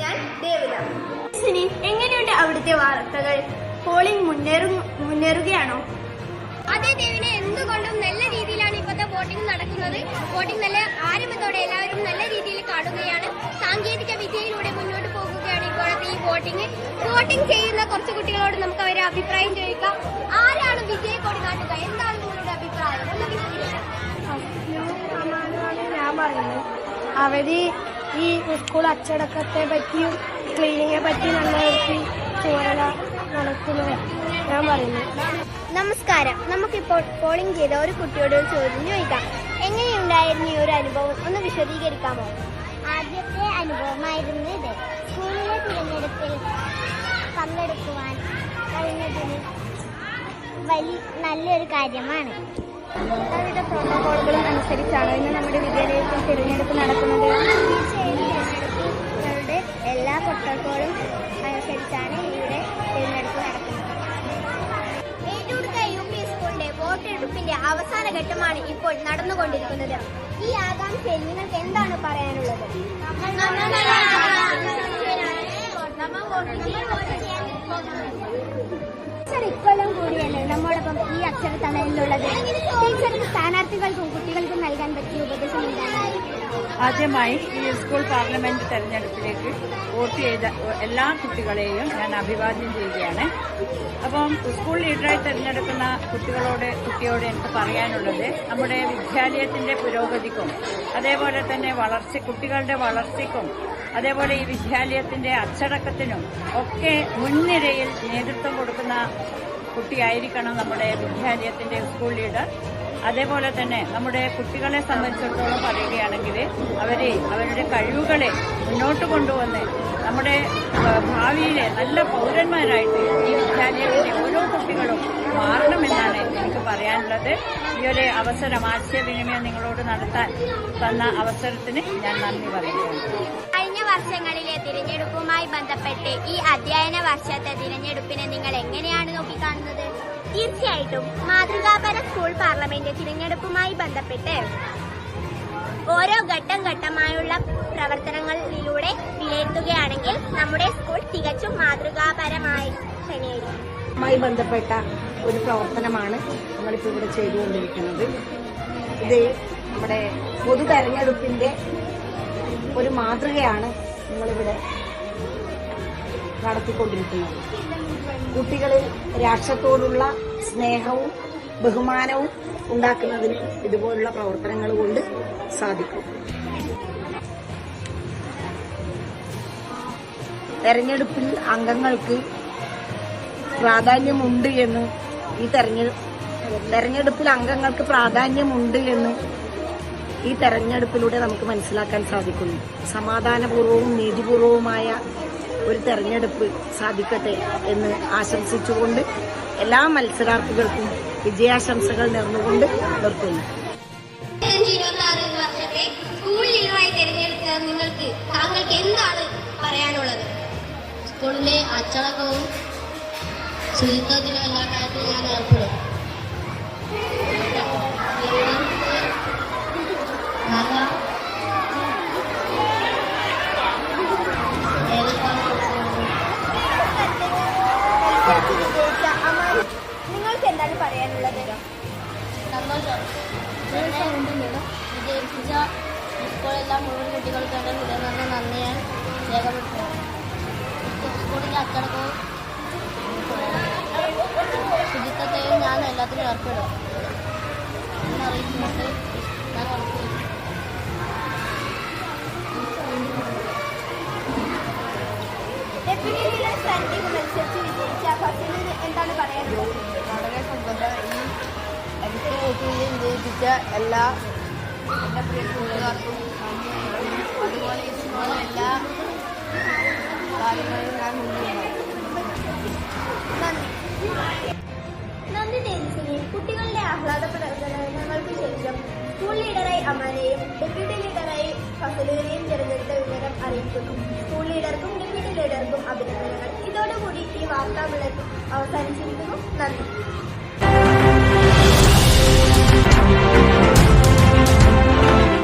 ഞാൻ ദേവത. എങ്ങനെയുണ്ട് അവിടുത്തെ വാർത്തകൾ? പോളിംഗ് മുന്നേറുകയാണോ? അതെ ദേവിനെ, എന്തുകൊണ്ടും നല്ല രീതിയിലാണ് ഇപ്പോഴത്തെ വോട്ടിംഗ് നടക്കുന്നത്. വോട്ടിംഗ് നല്ല ആരംഭത്തോടെ എല്ലാവരും നല്ല രീതിയിൽ കാണുകയാണ്. സാങ്കേതിക വിദ്യയിലൂടെ മുന്നോട്ട് പോകുകയാണ് ഇപ്പോഴത്തെ ഈ വോട്ടിംഗ്. വോട്ടിംഗ് ചെയ്യുന്ന കുറച്ച് കുട്ടികളോട് നമുക്ക് അവരുടെ അഭിപ്രായം ചോദിക്കാം. ആരാണ് വിജയക്കൊടി നാട്ടുക? എന്താണ് നിങ്ങളുടെ അഭിപ്രായം? ഞാൻ പറയുന്നു, അവര് ഈ സ്കൂൾ അച്ചടക്കത്തെ പറ്റിയും ക്ലീനിങ്ങിനെ പറ്റി നല്ല ചുവട നടക്കുന്നത് ഞാൻ പറയുന്നു. നമസ്കാരം. നമുക്കിപ്പോൾ പോളിംഗ് ചെയ്ത ഒരു കുട്ടിയോട് ഒരു ചോദ്യം ചോദിക്കാം. എങ്ങനെയുണ്ടായിരുന്നു ഈ ഒരു അനുഭവം? ഒന്ന് വിശദീകരിക്കാമോ? ആദ്യത്തെ അനുഭവമായിരുന്നു ഇത്. സ്കൂളിലെ തിരഞ്ഞെടുപ്പിൽ പങ്കെടുക്കുവാൻ കഴിഞ്ഞതിന് നല്ലൊരു കാര്യമാണ്. എല്ലാവിധ പ്രോട്ടോകോളുകളും അനുസരിച്ചാണ് ഇന്ന് നമ്മുടെ വിദ്യാലയത്തിൽ തിരഞ്ഞെടുപ്പ് നടക്കുന്നത്. തിരഞ്ഞെടുപ്പുകളുടെ എല്ലാ പ്രോട്ടോകോളും അനുസരിച്ചാണ് ഇവിടെ തിരഞ്ഞെടുപ്പ് നടക്കുന്നത്. ഏറ്റുമുടുക്ക UP സ്കൂളിന്റെ വോട്ടെടുപ്പിന്റെ അവസാന ഘട്ടമാണ് ഇപ്പോൾ നടന്നുകൊണ്ടിരിക്കുന്നത്. ഈ ആകാംക്ഷയിൽ നിങ്ങൾക്ക് എന്താണ് പറയാനുള്ളത്? ടീച്ചർ ഇക്കൊല്ലം കൂടിയല്ലേ നമ്മോടൊപ്പം ഈ അക്ഷരത്തണലിലുള്ളത്. ടീച്ചർക്ക് സ്ഥാനാർത്ഥികൾക്കും കുട്ടികൾക്കും നൽകാൻ പറ്റിയ ഉപദേശം എന്താണ്? ആദ്യമായി ഈ സ്കൂൾ പാർലമെന്റ് തെരഞ്ഞെടുപ്പിലേക്ക് വോട്ട് ചെയ്ത എല്ലാ കുട്ടികളെയും ഞാൻ അഭിവാദ്യം ചെയ്യുകയാണ്. അപ്പം സ്കൂൾ ലീഡറായി തെരഞ്ഞെടുക്കുന്ന കുട്ടിയോട് എനിക്ക് പറയാനുള്ളത്, നമ്മുടെ വിദ്യാലയത്തിന്റെ പുരോഗതിക്കും അതേപോലെ തന്നെ കുട്ടികളുടെ വളർച്ചയ്ക്കും അതേപോലെ ഈ വിദ്യാലയത്തിന്റെ അച്ചടക്കത്തിനും ഒക്കെ മുൻനിരയിൽ നേതൃത്വം കൊടുക്കുന്ന കുട്ടിയായിരിക്കണം നമ്മുടെ വിദ്യാലയത്തിന്റെ സ്കൂൾ ലീഡർ. അതേപോലെ തന്നെ നമ്മുടെ കുട്ടികളെ സംബന്ധിച്ചിടത്തോളം പറയുകയാണെങ്കിൽ അവരുടെ കഴിവുകളെ മുന്നോട്ട് കൊണ്ടുവന്ന് നമ്മുടെ ഭാവിയിലെ നല്ല പൗരന്മാരായിട്ട് ഈ വിദ്യാലയത്തിലെ ഓരോ കുട്ടികളും മാറണമെന്നാണ് എനിക്ക് പറയാനുള്ളത്. ഈ ഒരു ആശയവിനിമയം നിങ്ങളോട് നടത്താൻ തന്ന അവസരത്തിന് ഞാൻ നന്ദി പറയുകയാണ്. കഴിഞ്ഞ വർഷങ്ങളിലെ തിരഞ്ഞെടുപ്പുമായി ബന്ധപ്പെട്ട് ഈ അധ്യയന വർഷത്തെ തിരഞ്ഞെടുപ്പിനെ നിങ്ങൾ എങ്ങനെയാണ് നോക്കിക്കാണുന്നത്? തീർച്ചയായിട്ടും മാതൃകാപര സ്കൂൾ പാർലമെന്റ് തിരഞ്ഞെടുപ്പുമായി ബന്ധപ്പെട്ട് ഓരോ ഘട്ടമായുള്ള പ്രവർത്തനങ്ങളിലൂടെ വിലയിരുത്തുകയാണെങ്കിൽ നമ്മുടെ സ്കൂൾ തികച്ചും മാതൃകാപരമായി തന്നെയായിരിക്കും. മായി ബന്ധപ്പെട്ട ഒരു പ്രവർത്തനമാണ് നമ്മളിപ്പോൾ ഇവിടെ ചെയ്തുകൊണ്ടിരിക്കുന്നത്. ഇത് നമ്മുടെ പൊതു തെരഞ്ഞെടുപ്പിന്റെ ഒരു മാതൃകയാണ് നമ്മളിവിടെ നടത്തിക്കൊണ്ടിരിക്കുന്നത്. കുട്ടികളിൽ രാഷ്ട്രത്തോടുള്ള സ്നേഹവും ബഹുമാനവും ഉണ്ടാക്കുന്നതിന് ഇതുപോലുള്ള പ്രവർത്തനങ്ങൾ കൊണ്ട് സാധിക്കും. തെരഞ്ഞെടുപ്പിൽ അംഗങ്ങൾക്ക് പ്രാധാന്യമുണ്ട് എന്നും തെരഞ്ഞെടുപ്പിൽ അംഗങ്ങൾക്ക് പ്രാധാന്യമുണ്ട് എന്നും ഈ തെരഞ്ഞെടുപ്പിലൂടെ നമുക്ക് മനസ്സിലാക്കാൻ സാധിക്കുന്നു. സമാധാനപൂർവവും നീതിപൂർവവുമായ ഒരു തെരഞ്ഞെടുപ്പ് സാധിക്കട്ടെ എന്ന് ആശംസിച്ചുകൊണ്ട് എല്ലാ മത്സരാർത്ഥികൾക്കും വിജയാശംസകൾ നേർന്നുകൊണ്ട് നിർത്തുന്നു. വർഷത്തെ സ്കൂൾ ലീഡറായി തിരഞ്ഞെടുത്ത താങ്കൾക്ക് എന്താണ് പറയാനുള്ളത്? സ്കൂളിലെ അച്ചടക്കവും ശുചിത്വത്തിലും എല്ലാ കാര്യത്തിലും ഞാൻ ഏർപ്പെടും. നിങ്ങൾക്ക് എന്താണ് പറയാനുള്ളത്? സന്തോഷം. വിജയിപ്പിച്ച സ്കൂളെല്ലാം മുഴുവൻ കുട്ടികൾക്ക് എൻ്റെ ഹൃദയം നന്ദി ഞാൻ രേഖപ്പെടുത്തുന്നു. സ്കൂളിലെ അച്ചടക്കവും ശുചിത്വത്തെയും ഞാൻ എല്ലാത്തിനും ഏർപ്പെടും എന്നറിയിച്ചുകൊണ്ട് ഞാൻ ഉറപ്പുവരുത്തുന്നു. ഡെപ്യൂട്ടി ലീഡർ സ്ഥാനത്തേക്ക് മത്സരിച്ച് വിജയിച്ച ഫസലിന് എന്താണ് പറയാനുള്ളത്? വളരെ സന്തോഷം. എനിക്ക് വോട്ട് ചെയ്ത് വിജയിപ്പിച്ച എല്ലാ എൻ്റെ പ്രിയ കൂട്ടുകാർക്കും അതുപോലെ ഇതുപോലെ എല്ലാ കാര്യങ്ങളിലും ഞാൻ മുന്നിലുണ്ടാവും. നന്ദി ദേവിസിനെ. കുട്ടികളുടെ ആഹ്ലാദ പ്രകടനങ്ങൾക്ക് ശേഷം സ്കൂൾ ലീഡറായി അമനെയും ഡെപ്യൂട്ടി ലീഡറായി ഫസലിനെയും തിരഞ്ഞെടുത്ത വിവരം അറിയിക്കുന്നു. സ്കൂൾ ലീഡർക്കും ഡെപ്യൂട്ടി ലീഡർക്കും അഭിനന്ദനങ്ങൾ. ഇതോടുകൂടി ഈ വാർത്താ ബുള്ളറ്റിൻ അവസാനിച്ചിരിക്കുന്നു. നന്ദി.